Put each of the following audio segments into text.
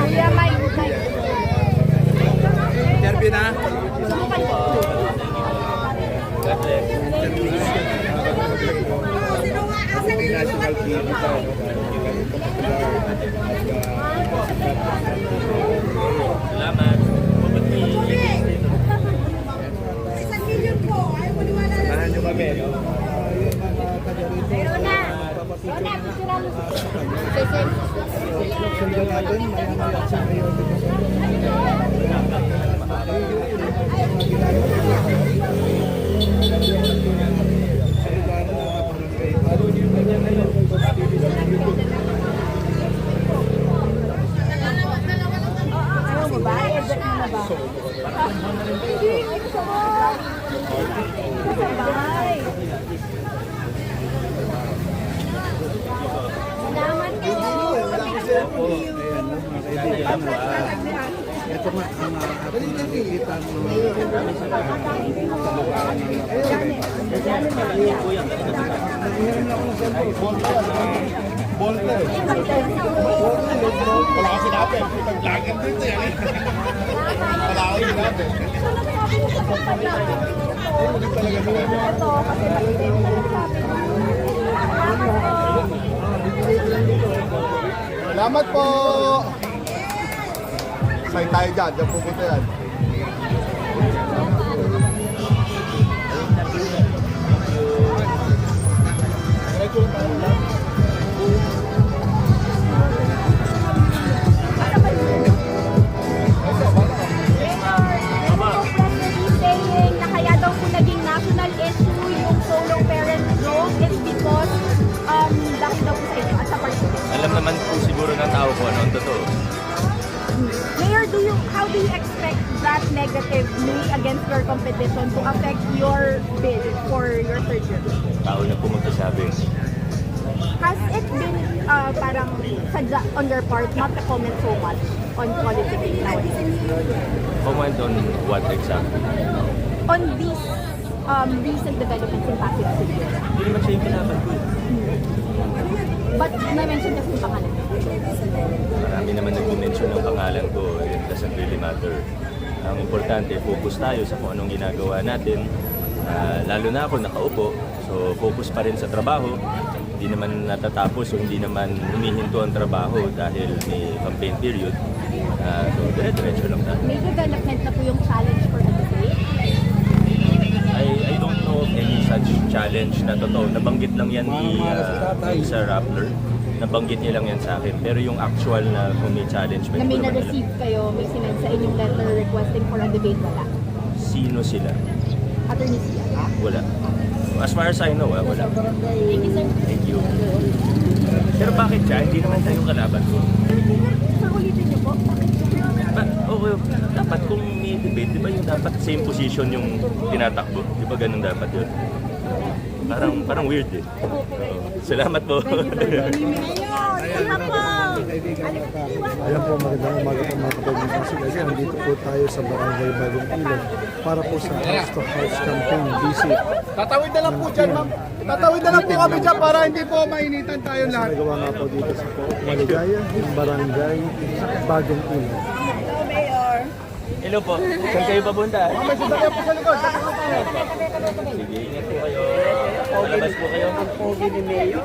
Kuya Mike. Interview na. National TV tayo. Salamat. Samahan nyo kami. Meron na. Picture mo. Sundan natin, maya-maya sa mayor dito sa Ayaw mo ba? I-edit mo na ba? Hindi. Kasabay. Salamat po. ito nga ang ating nakikita wala kasi sinabi. Pag-vlogger dito yan. Wala ako sinabi. Ito, kasi malitin na sabi. Salamat po! Say tayo dyan, dyan pupunta yan. Saying na kaya daw po naging national issue yung solo parent joke is because dahil daw po sa inyo at sa partido. Alam naman po siguro ng tao ko ano ang totoo. Mayor, how do you expect that negatively against your competition to affect your bid for your third year? Tao na po magsasabi. Has it been parang sadya on your part not to comment so much on politics nowadays? Comment on what exactly? On these recent developments in Pasig City? Hindi naman siya yung kinaban ko. But na-mention kasi yung pangalan. Marami naman nag-mention ng pangalan ko. It doesn't really matter. Ang importante, focus tayo sa kung anong ginagawa natin. Lalo na ako nakaupo. So, focus pa rin sa trabaho. Hindi naman natatapos o hindi naman humihinto ang trabaho dahil may campaign period. So, dire-diretso lang tayo. May development na po yung challenge for the debate. I don't know of any such challenge na totoo. Nabanggit lang yan ni Sir Rappler. Nabanggit niya lang yan sa akin. Pero yung actual na kung may challenge, Na may na-receive kayo, may sinend sa inyong letter requesting for a debate, wala. Sino sila? Attorney Sia. Wala. As far as I know, wala. Thank you, sir. Thank you. Pero bakit siya? Hindi naman tayo kalaban ko. Sir, ulitin niyo po. Oo, dapat kung may debate, di ba yung dapat same position yung tinatakbo? Di ba ganun dapat yun? Parang weird eh. Salamat po. Ayan po, magandang umaga po mga kapag-ibig kasi nandito po tayo sa Barangay Bagong Ilog para po sa House to House campaign visit. Tatawid na lang po dyan, ma'am. Tatawid na lang po kami dyan para hindi po mainitan tayo lahat. Nagawa nga po dito sa Maligaya, yung Barangay Bagong Ilog. Hello po. Saan kayo papunta? May sasakyan po sa likod. Sige, ingat po kayo. Labas po kayo. Ang pogi ni Mayo.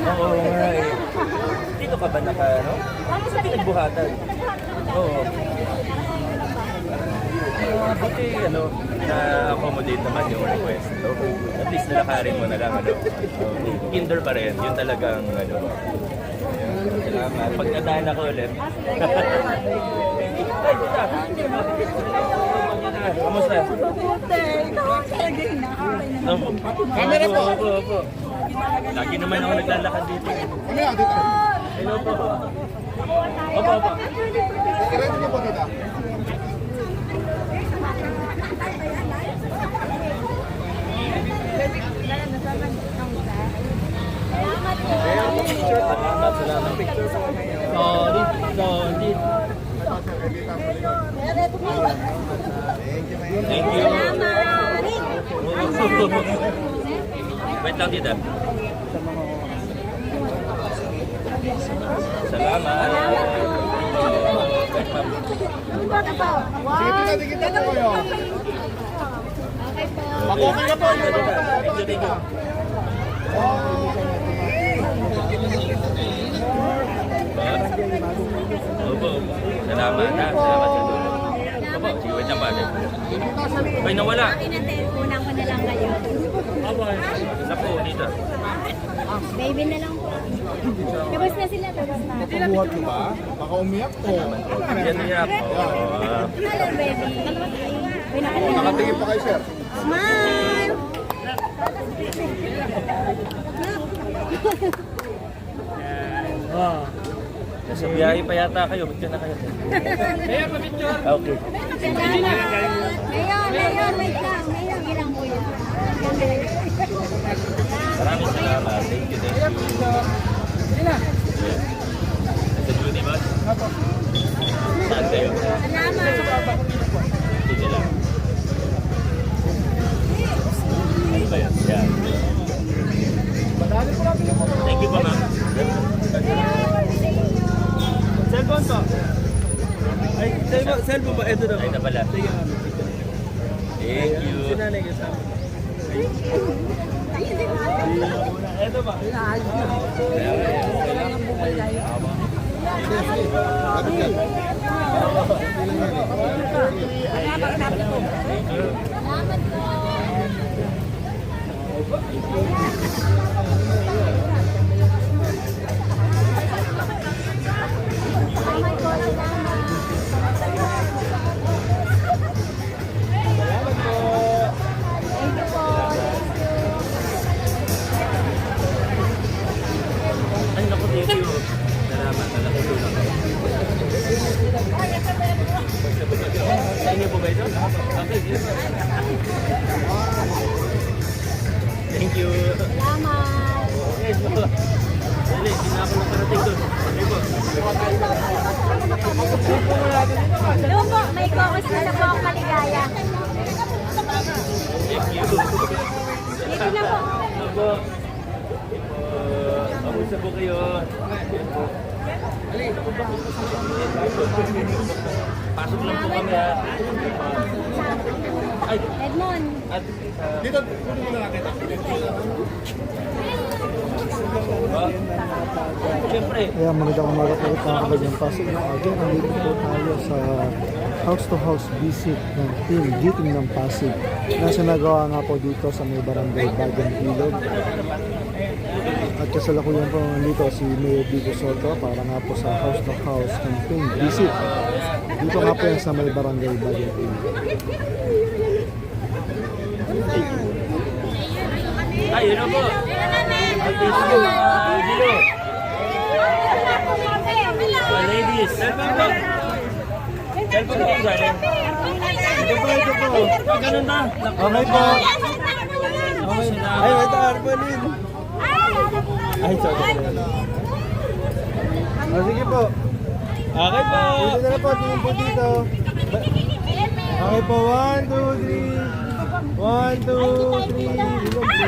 Oo nga eh. Dito ka ba naka, ano? Sa pinagbuhatan? Oo. Buti, ano, na-accommodate naman yung request. So, at least nalakarin mo na lang, ano. Kinder pa rin. Yun talagang, ano. Salamat. Pagkadaan ako ulit. Ay, dito. Kamusta? Camera po. Opo. Lagi naman ako naglalakad dito. Mamaya, dito. Hello po. Opo. Diretso niyo po dito. Salamat. Thank you. Wait lang, tita. Salamat. Wait, ma'am. Sige, kita po kayo. Mag-okay na po. Thank you. Opo. Salamat ha. Salamat sa tulong. Opo, sige, wait lang ba? Ay, nawala. Unang ko na lang kayo. Napo, dito. Baby na lang po. Tapos na sila, tapos na. Buhat mo ba? Baka umiyak po. Yan niya po. Hello, baby. Uy, Nakatingin pa kayo, sir. Smile! Nasa biyahe pa yata kayo. Ba't ka na kayo? Kaya pa picture. Okay. Ngayon, wait lang. Ngayon, ilang mo yun. Maraming salamat. Thank you. Nasa duty ba? Saan kayo? Salamat! Dito lang. Ano ba yan? Yan. Thank you po, ma'am. Cellphone po. Ay, cellphone ba? Ito na po. Ay, na pala. Sige, ma'am. Thank you. Sinanay kasama. Ito ba? Ay, naku, thank you. Salamat. Nalaki tulong. Sa inyo po ba ito? Okay, sige po. Thank you. Salamat! Okay, so. Dali, hindi na ako nakarating doon. Okay po. Doon po, may kokos na po ang maligaya. Thank you. Dito na po. Opo. Kamusta po kayo? Pasok lang po kami ha. Ay, Edmond. at Dito, kunin mo na natin. siyempre, Kaya magandang umaga po ito ang Kabagyang Pasig. Again, nandito po tayo sa house-to-house visit ng Team Giting ng Pasig na sinagawa nga po dito sa may barangay Bagong Ilog. At kasalukuyan po nandito si Mayor Vico Soto para nga po sa house-to-house campaign visit. Dito nga po yan sa may barangay Bagong Ilog. ay, yun na po. Ay, thank you. Dilo. Ladies, cellphone po. Cellphone po galing. Ito po. Ah, ganun na. Okay po. Ay, ito, Arbolin. Ay, sorry. Sige po. Okay po. Dito na po, tingin po dito. Okay po, 1, 2, 3. 1, 2, 3.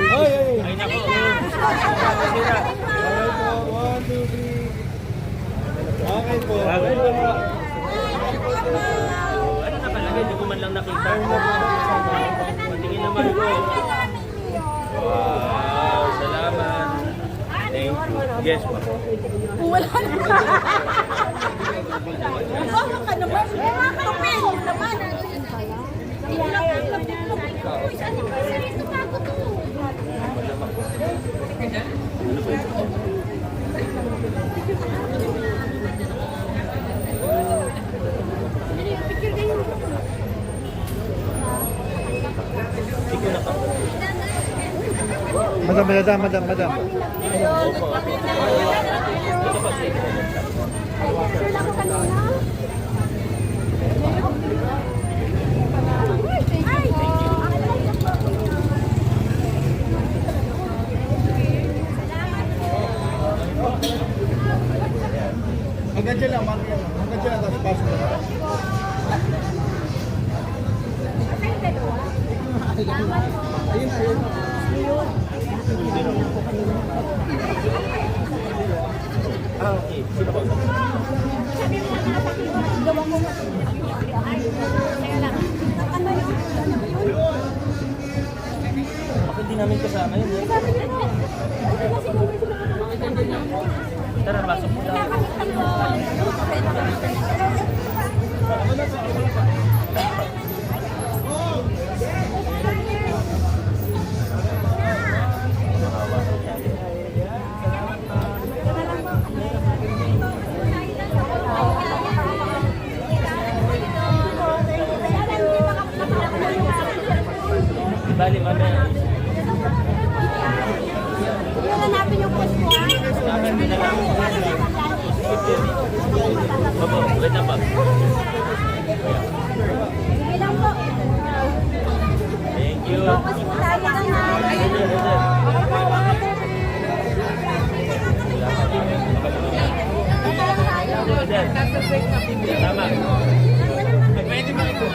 Ay, ay. Ay, naku. Okay po, 1, 2, 3. Okay po. Okay po. Ano na pala? Hindi ko man lang nakita. Tingin naman ko. Wow, salamat. Thank you. Yes, ma'am. Wala na. Baka ka naman. Tupin naman. Madam. Hanggang dyan lang, Mark. Hanggang dyan lang, tapos pasok na. Ayun. Okay. Sino po? Sabi mo na gawa ko. Ay, kaya lang. Ano yun? Bakit di namin kasama yun? Eh? Sabi niyo po. Tara, pasok mo lang. Bali, mamaya. Hanapin yung post mo. Opo, wait lang po. Sige lang po. Thank you. Focus po tayo na na. Tama. Pwede ba ito?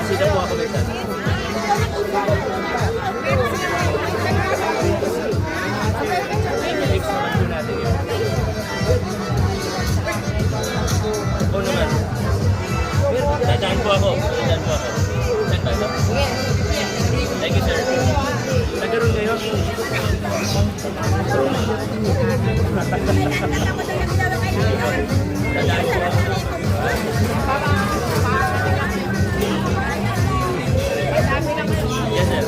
Sino po ako nagsasabi? Next naman po natin yun. Oo naman. Dadaan po ako. Dadaan po ako. Saan ba ito? Thank you, sir. Nagkaroon kayo? Dadaan po ako. Yes, sir.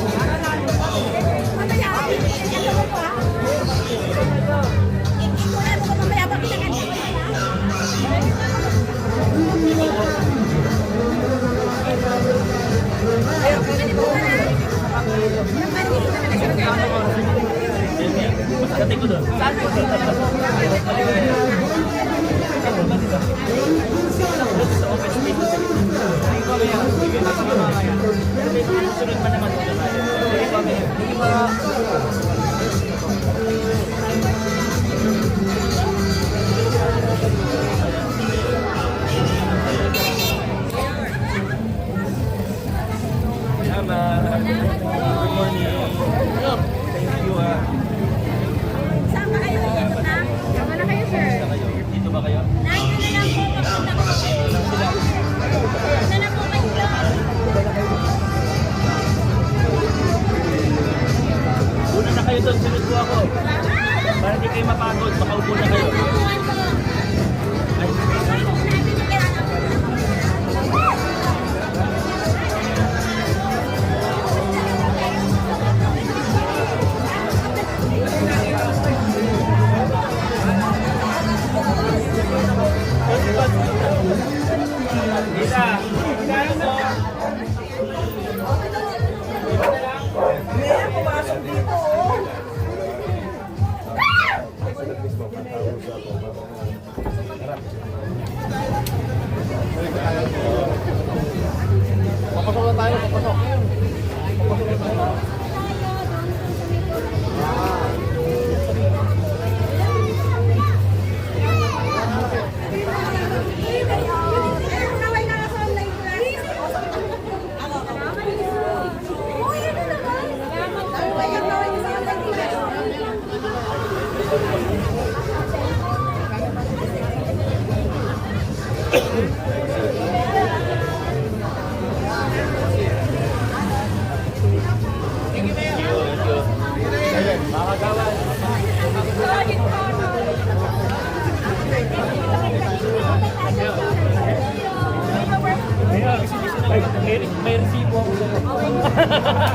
Pagdating ko doon. Sa open space. Sunod pa naman. Tama. Good morning. Thank you. Saan ba kayo? Dito na? Saan na kayo, sir? Dito ba kayo? Nine, ano lang po. Ano na po kayo? Una na kayo doon, sunod ko ako. Para hindi kayo mapagod, makaupo na kayo. Ay, Papasok na tayo, papasok. may resibo ako sa'yo.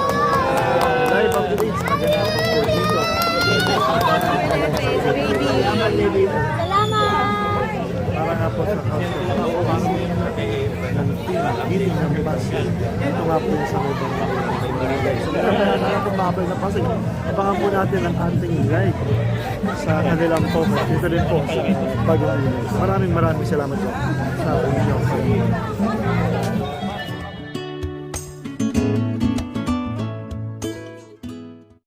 Live updates magandang po dito. Salamat! Para nga po sa house ng team, giting ng pasig. Ito nga po yung sa may So, kaya po mabay na Pasig. Abangan po natin ang ating live sa kanilang focus. Dito rin po sa Bagong Linis. Maraming salamat po sa inyong